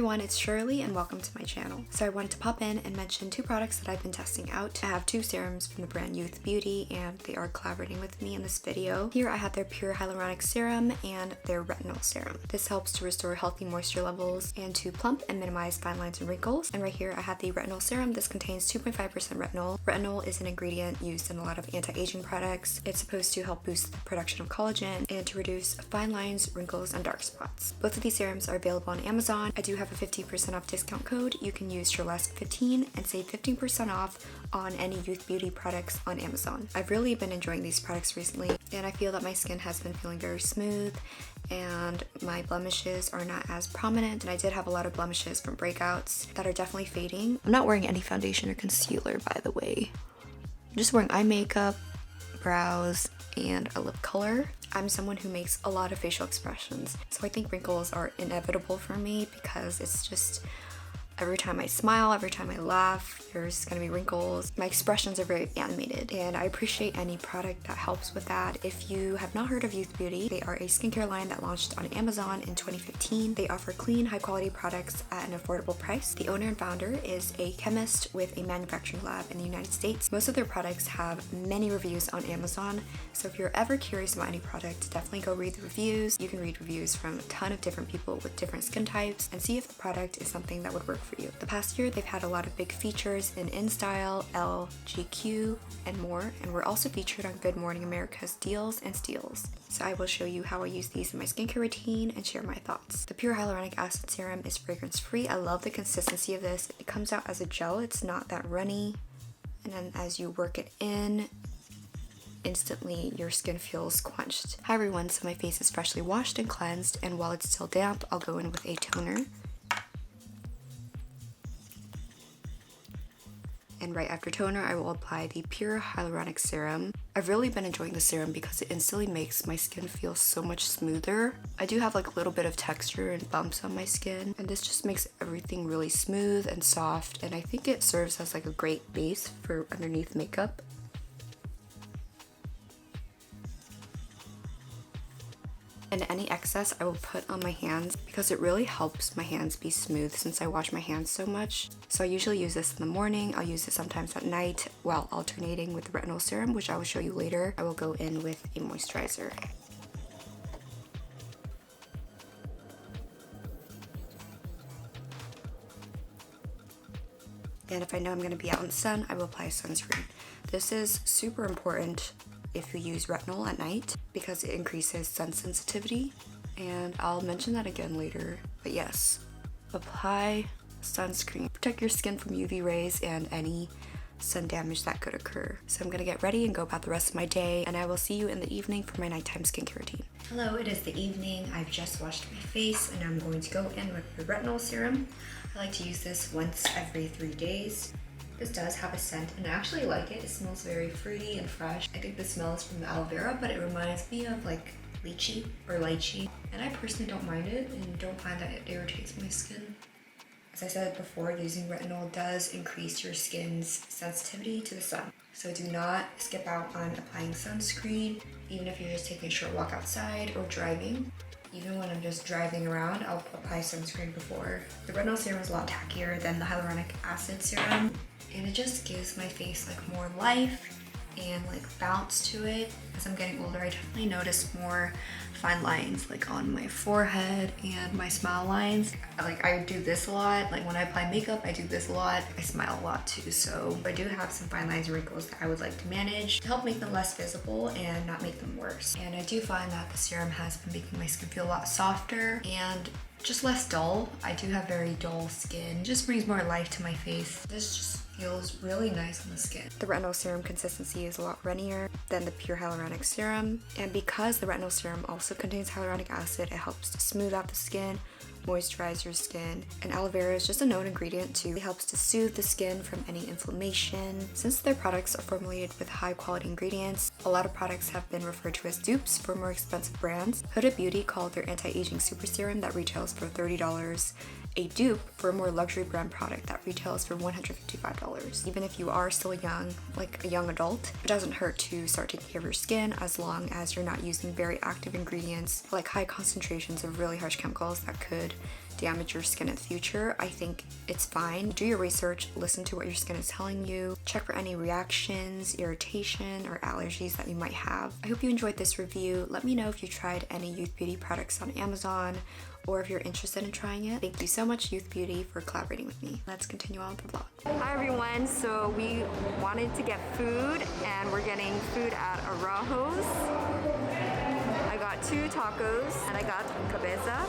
everyone, it's Shirley and welcome to my channel. So I wanted to pop in and mention two products that I've been testing out. I have two serums from the brand Yeouth Beauty and they are collaborating with me in this video. Here I have their Pure Hyaluronic Serum and their Retinol Serum. This helps to restore healthy moisture levels and to plump and minimize fine lines and wrinkles. And right here I have the Retinol Serum. This contains 2.5% retinol. Retinol is an ingredient used in a lot of anti-aging products. It's supposed to help boost the production of collagen and to reduce fine lines, wrinkles, and dark spots. Both of these serums are available on Amazon. I do have a 15% off discount code. You can use Shirlesque15 and save 15% off on any Yeouth Beauty products on Amazon. I've really been enjoying these products recently and I feel that my skin has been feeling very smooth and my blemishes are not as prominent, and I did have a lot of blemishes from breakouts that are definitely fading. I'm not wearing any foundation or concealer, by the way. I'm just wearing eye makeup, brows, and a lip color. I'm someone who makes a lot of facial expressions, so I think wrinkles are inevitable for me because it's just every time I smile, every time I laugh, there's gonna be wrinkles. My expressions are very animated and I appreciate any product that helps with that. If you have not heard of Yeouth Beauty, they are a skincare line that launched on Amazon in 2015. They offer clean, high quality products at an affordable price. The owner and founder is a chemist with a manufacturing lab in the United States. Most of their products have many reviews on Amazon, so if you're ever curious about any product, definitely go read the reviews. You can read reviews from a ton of different people with different skin types and see if the product is something that would work for you. The past year, they've had a lot of big features in InStyle, Elle, GQ, and more, and we're also featured on Good Morning America's Deals and Steals. So I will show you how I use these in my skincare routine and share my thoughts. The Pure Hyaluronic Acid Serum is fragrance-free. I love the consistency of this. It comes out as a gel. It's not that runny, and then as you work it in, instantly your skin feels quenched. Hi everyone, so my face is freshly washed and cleansed, and while it's still damp, I'll go in with a toner. And right after toner, I will apply the Pure Hyaluronic Serum. I've really been enjoying the serum because it instantly makes my skin feel so much smoother. I do have like a little bit of texture and bumps on my skin, and this just makes everything really smooth and soft, and I think it serves as like a great base for underneath makeup. And any excess I will put on my hands because it really helps my hands be smooth since I wash my hands so much. So I usually use this in the morning. I'll use it sometimes at night while alternating with the Retinal Serum, which I will show you later. I will go in with a moisturizer. And if I know I'm going to be out in the sun, I will apply sunscreen. This is super important if you use retinol at night because it increases sun sensitivity, and I'll mention that again later. But yes, apply sunscreen. Protect your skin from UV rays and any sun damage that could occur. So I'm gonna get ready and go about the rest of my day, and I will see you in the evening for my nighttime skincare routine. Hello, it is the evening. I've just washed my face and I'm going to go in with the Retinol Serum. I like to use this once every 3 days. This does have a scent and I actually like it. It smells very fruity and fresh. I think the smell is from the aloe vera, but it reminds me of like lychee or lychee. And I personally don't mind it and don't find that it irritates my skin. As I said before, using retinol does increase your skin's sensitivity to the sun. So do not skip out on applying sunscreen, even if you're just taking a short walk outside or driving. Even when I'm just driving around, I'll apply sunscreen before. The Retinol Serum is a lot tackier than the Hyaluronic Acid Serum, and it just gives my face like more life and like bounce to it. As I'm getting older, I definitely notice more fine lines like on my forehead and my smile lines. Like I do this a lot. Like when I apply makeup, I do this a lot. I smile a lot too, so I do have some fine lines and wrinkles that I would like to manage to help make them less visible and not make them worse. And I do find that the serum has been making my skin feel a lot softer and just less dull. I do have very dull skin. It just brings more life to my face. This just feels really nice on the skin. The Retinol Serum consistency is a lot runnier than the Pure Hyaluronic Serum, and because the Retinol Serum also contains hyaluronic acid, it helps to smooth out the skin, moisturize your skin, and aloe vera is just a known ingredient too. It helps to soothe the skin from any inflammation. Since their products are formulated with high quality ingredients, a lot of products have been referred to as dupes for more expensive brands. Huda Beauty called their anti-aging super serum that retails for $30 a dupe for a more luxury brand product that retails for $155. Even if you are still young, like a young adult, it doesn't hurt to start taking care of your skin as long as you're not using very active ingredients like high concentrations of really harsh chemicals that could damage your skin in the future. I think it's fine. Do your research, listen to what your skin is telling you, check for any reactions, irritation, or allergies that you might have. I hope you enjoyed this review. Let me know if you tried any Youth Beauty products on Amazon or if you're interested in trying it. Thank you so much, Youth Beauty, for collaborating with me. Let's continue on with the vlog. Hi everyone, so we wanted to get food and we're getting food at Araujo's. I got 2 tacos and I got cabeza.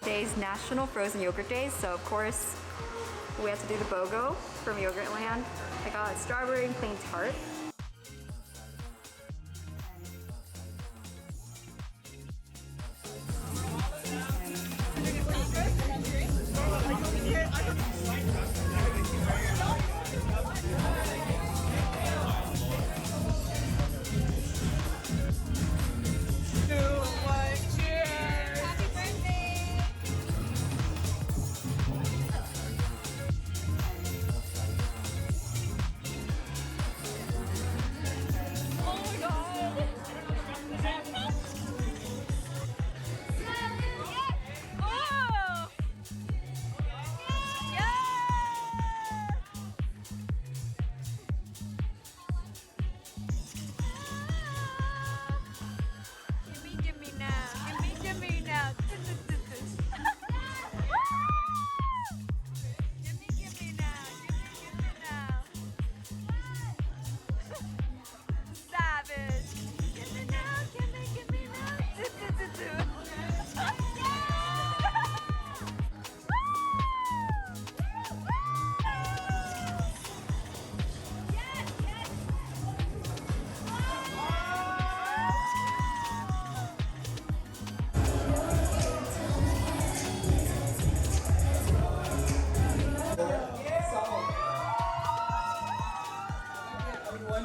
Today's National Frozen Yogurt Day, so of course we have to do the BOGO from Yogurtland. I got strawberry and plain tart.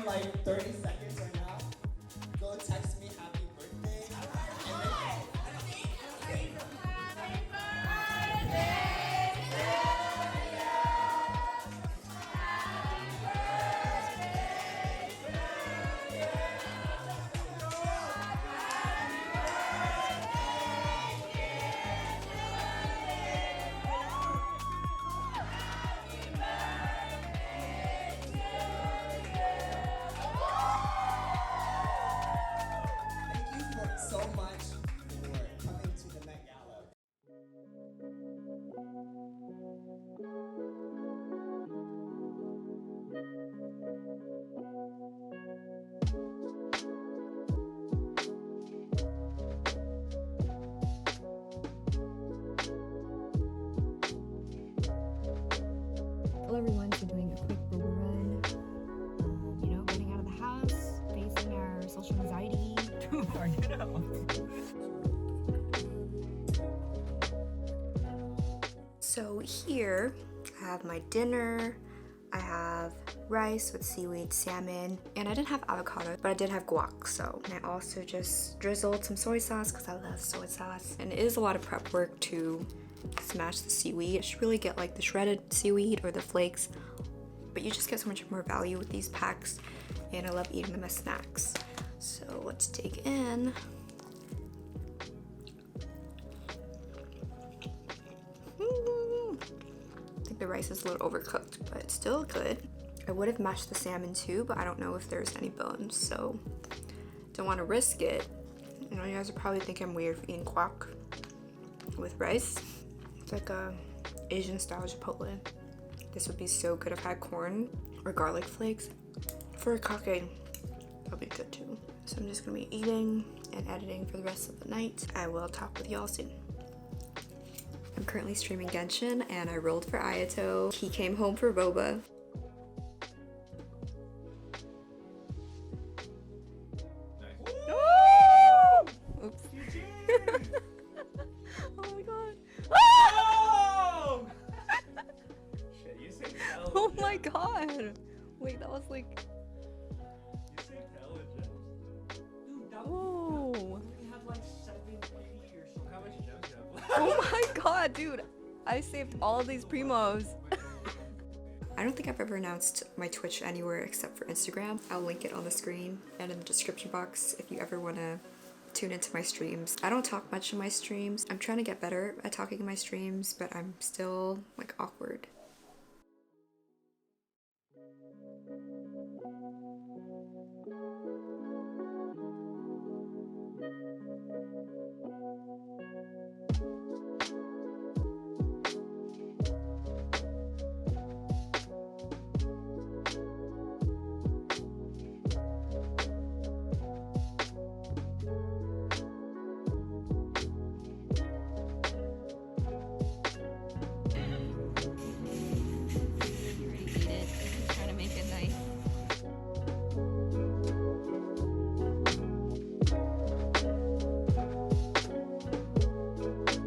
Like 30 seconds right now. Go text me happy birthday. So much for coming to the Met Gala. Hello everyone, so doing a quick Uber run. Getting out of the house, facing our social anxiety. So here I have my dinner. I have rice with seaweed, salmon, and I didn't have avocado, but I did have guac. So, and I also just drizzled some soy sauce because I love soy sauce. And it is a lot of prep work to smash the seaweed. You should really get like the shredded seaweed or the flakes, but you just get so much more value with these packs, and I love eating them as snacks. So let's dig in. I think the rice is a little overcooked, but it's still good. I would have mashed the salmon too, but I don't know if there's any bones, so don't want to risk it. You guys are probably thinking I'm weird for eating guac with rice, It's like a Asian style chipotle. This would be so good if I had corn or garlic flakes. For a kake, that'll be good too. So I'm just gonna be eating and editing for the rest of the night. I will talk with y'all soon. I'm currently streaming Genshin and I rolled for Ayato. He came home for boba. Oops. Oh my god. Oh! Shit, you say intelligent. Oh my god. Wait, that was like. You say intelligent. Dude, that Whoa. we have like 780 or so. How much gems do you have? Oh my god, dude. I saved all of these primos. I don't think I've ever announced my Twitch anywhere except for Instagram. I'll link it on the screen and in the description box if you ever want to tune into my streams. I don't talk much in my streams. I'm trying to get better at talking in my streams, but I'm still like awkward.